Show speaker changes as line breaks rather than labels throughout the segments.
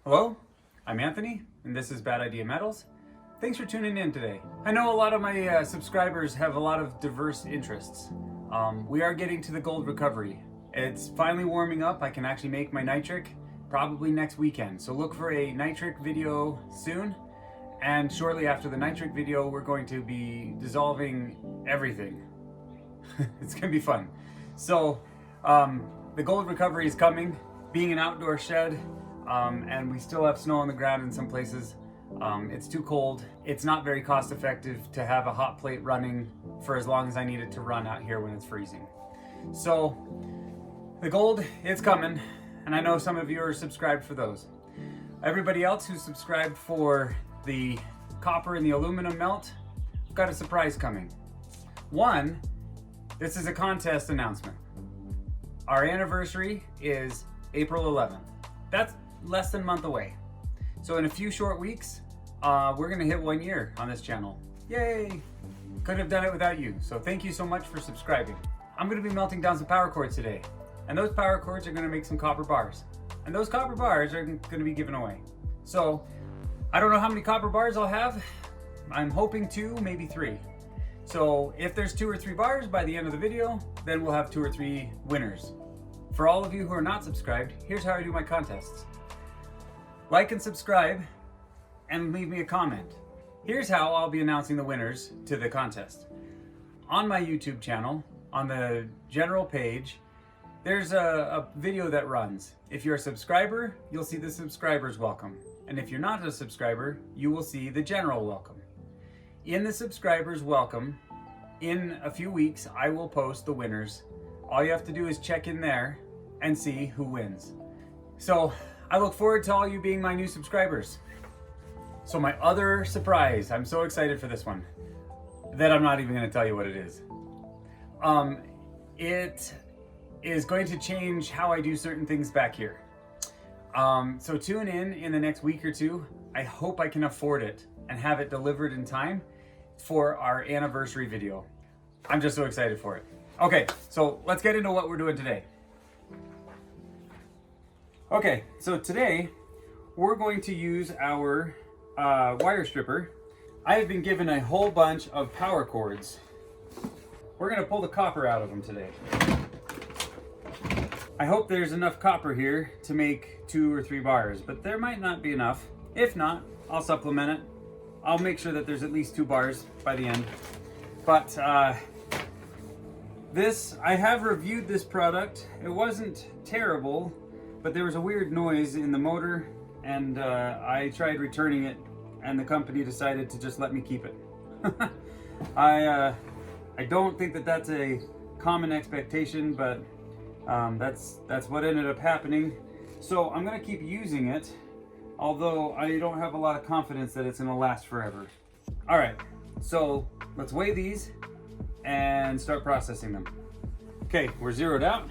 Hello, I'm Anthony, and this is Bad Idea Metals. Thanks for tuning in today. I know a lot of my subscribers have a lot of diverse interests. We are getting to the gold recovery. It's finally warming up. I can actually make my nitric probably next weekend. So look for a nitric video soon. And shortly after the nitric video, we're going to be dissolving everything. It's gonna be fun. So the gold recovery is coming, being an outdoor shed, and we still have snow on the ground in some places. It's too cold. It's not very cost effective to have a hot plate running for as long as I need it to run out here when it's freezing. So the gold, it's coming, and I know some of you are subscribed for those. Everybody else who's subscribed for the copper and the aluminum melt, I've got a surprise coming. One, this is a contest announcement. Our anniversary is April 11th. That's less than a month away. So in a few short weeks, we're gonna hit 1 year on this channel. Yay! Couldn't have done it without you. So thank you so much for subscribing. I'm gonna be melting down some power cords today. And those power cords are gonna make some copper bars. And those copper bars are gonna be given away. So I don't know how many copper bars I'll have. I'm hoping 2, maybe 3. So if there's 2 or 3 bars by the end of the video, then we'll have 2 or 3 winners. For all of you who are not subscribed, here's how I do my contests. Like and subscribe, and leave me a comment. Here's how I'll be announcing the winners to the contest. On my YouTube channel, on the general page, there's a video that runs. If you're a subscriber, you'll see the subscribers welcome. And if you're not a subscriber, you will see the general welcome. In the subscribers welcome, in a few weeks, I will post the winners. All you have to do is check in there and see who wins. So I look forward to all you being my new subscribers. So my other surprise, I'm so excited for this one, that I'm not even gonna tell you what it is. It is going to change how I do certain things back here. So tune in the next week or two. I hope I can afford it and have it delivered in time for our anniversary video. I'm just so excited for it. Okay, so let's get into what we're doing today. Okay, so today we're going to use our wire stripper. I have been given a whole bunch of power cords. We're gonna pull the copper out of them today. I hope there's enough copper here to make 2 or 3 bars, but there might not be enough. If not, I'll supplement it. I'll make sure that there's at least 2 bars by the end. But I have reviewed this product. It wasn't terrible, but there was a weird noise in the motor, and I tried returning it, and the company decided to just let me keep it. I don't think that that's a common expectation, but that's what ended up happening. So I'm gonna keep using it, although I don't have a lot of confidence that it's gonna last forever. All right, so let's weigh these and start processing them. Okay, we're zeroed out.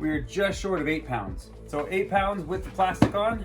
We're just short of 8 pounds. So 8 pounds with the plastic on.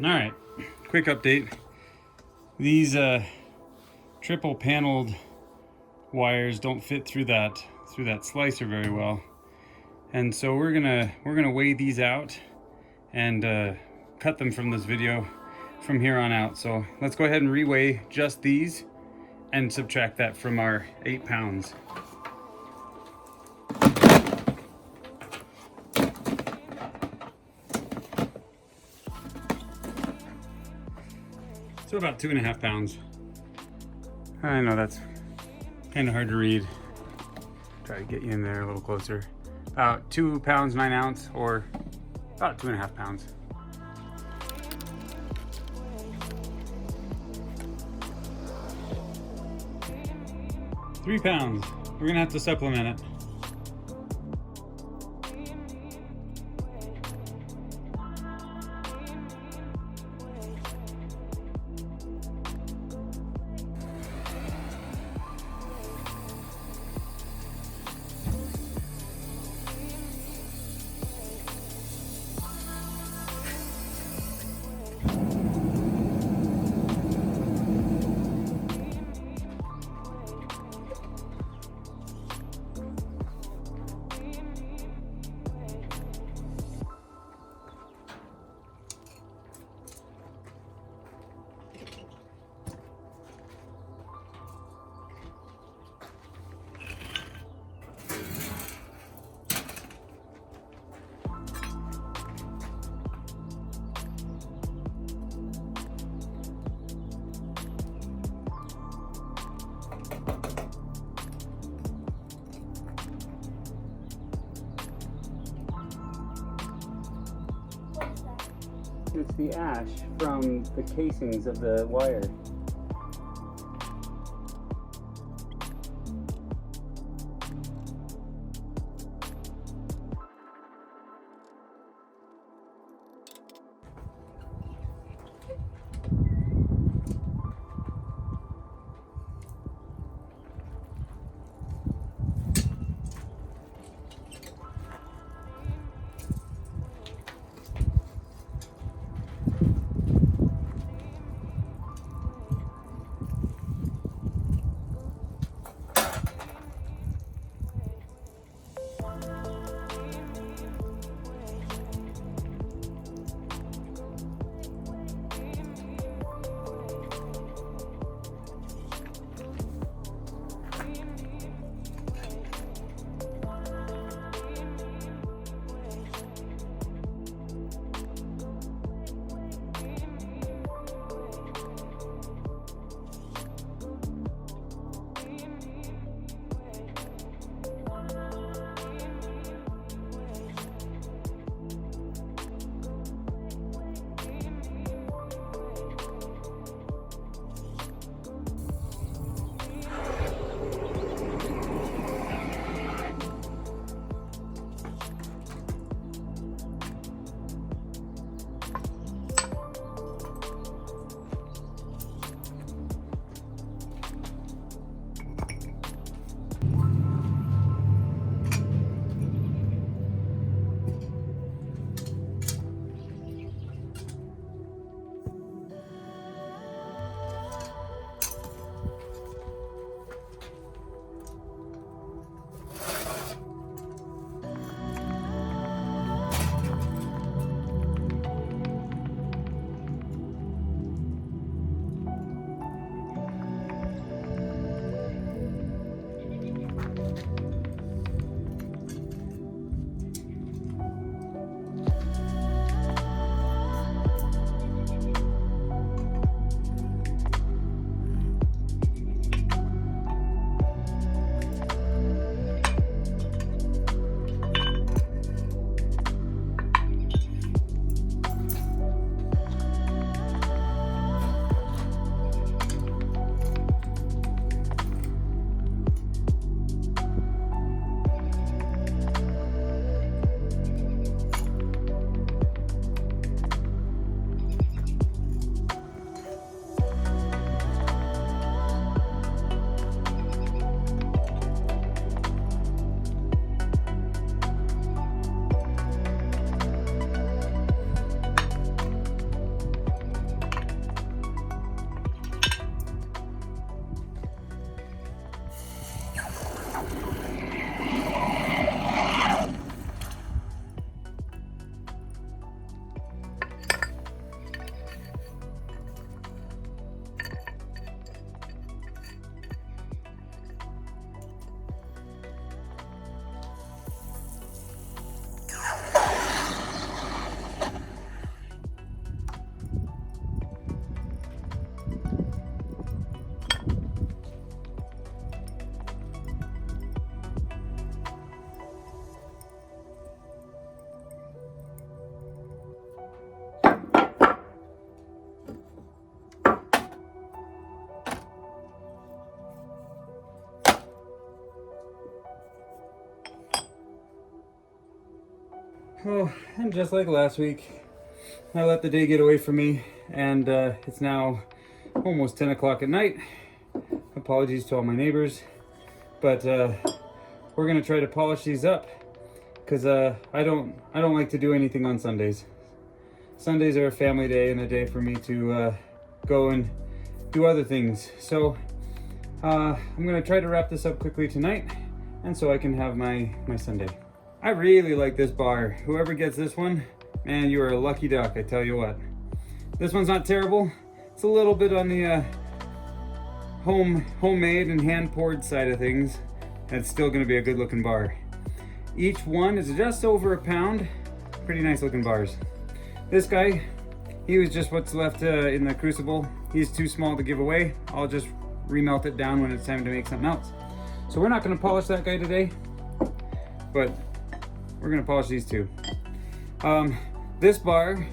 All right, quick update. These triple paneled wires don't fit through that slicer very well, and so we're gonna weigh these out and cut them from this video from here on out. So let's go ahead and reweigh just these and subtract that from our 8 pounds. So about 2.5 pounds. I know that's kind of hard to read. Try to get you in there a little closer. About 2 pounds 9 ounce, or about 2.5 pounds. Three pounds. We're gonna have to supplement it. It's the ash from the casings of the wire. Oh, and just like last week, I let the day get away from me, and it's now almost 10 o'clock at night. Apologies to all my neighbors, but we're gonna try to polish these up because I don't like to do anything on Sundays. Sundays are a family day and a day for me to go and do other things. So I'm gonna try to wrap this up quickly tonight, and so I can have my Sunday. I really like this bar. Whoever gets this one, man, you are a lucky duck, I tell you what. This one's not terrible. It's a little bit on the homemade and hand-poured side of things. And it's still gonna be a good looking bar. Each one is just over a pound. Pretty nice looking bars. This guy, he was just what's left in the crucible. He's too small to give away. I'll just remelt it down when it's time to make something else. So we're not gonna polish that guy today, but we're gonna polish these two. This bar,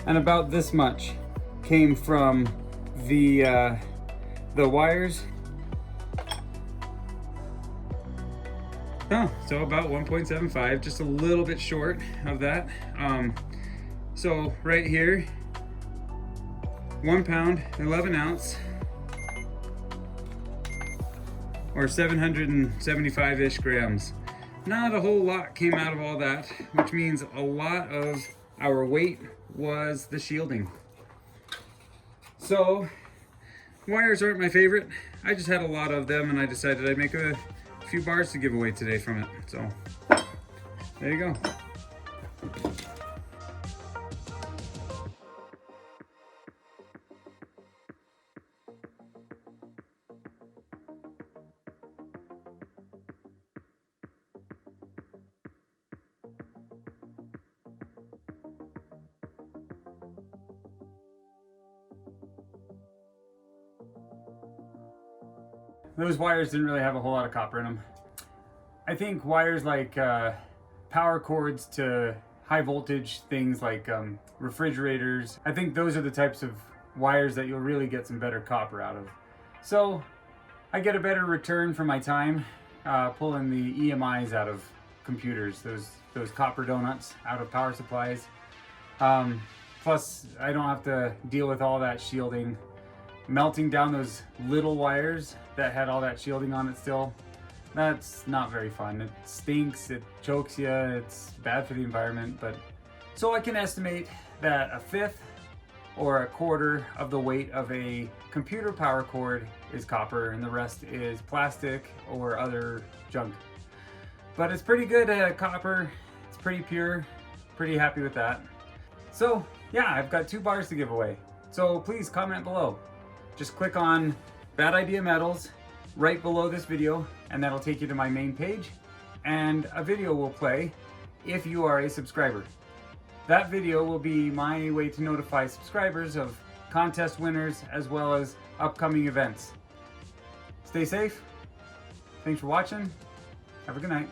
and about this much, came from the wires. Oh, so about 1.75, just a little bit short of that. So right here, 1 pound, 11 ounce, or 775-ish grams. Not a whole lot came out of all that, which means a lot of our weight was the shielding. So wires aren't my favorite. I just had a lot of them and I decided I'd make a few bars to give away today from it. So there you go. Those wires didn't really have a whole lot of copper in them. I think wires like power cords to high voltage things like refrigerators, I think those are the types of wires that you'll really get some better copper out of. So I get a better return for my time pulling the EMIs out of computers, those copper donuts out of power supplies. Plus I don't have to deal with all that shielding. Melting down those little wires that had all that shielding on it still, that's not very fun. It stinks, it chokes you, it's bad for the environment. But so I can estimate that a fifth or a quarter of the weight of a computer power cord is copper and the rest is plastic or other junk. But it's pretty good copper, it's pretty pure, pretty happy with that. So yeah, I've got 2 bars to give away. So please comment below. Just click on Bad Idea Metals right below this video and that'll take you to my main page, and a video will play if you are a subscriber. That video will be my way to notify subscribers of contest winners as well as upcoming events. Stay safe. Thanks for watching. Have a good night.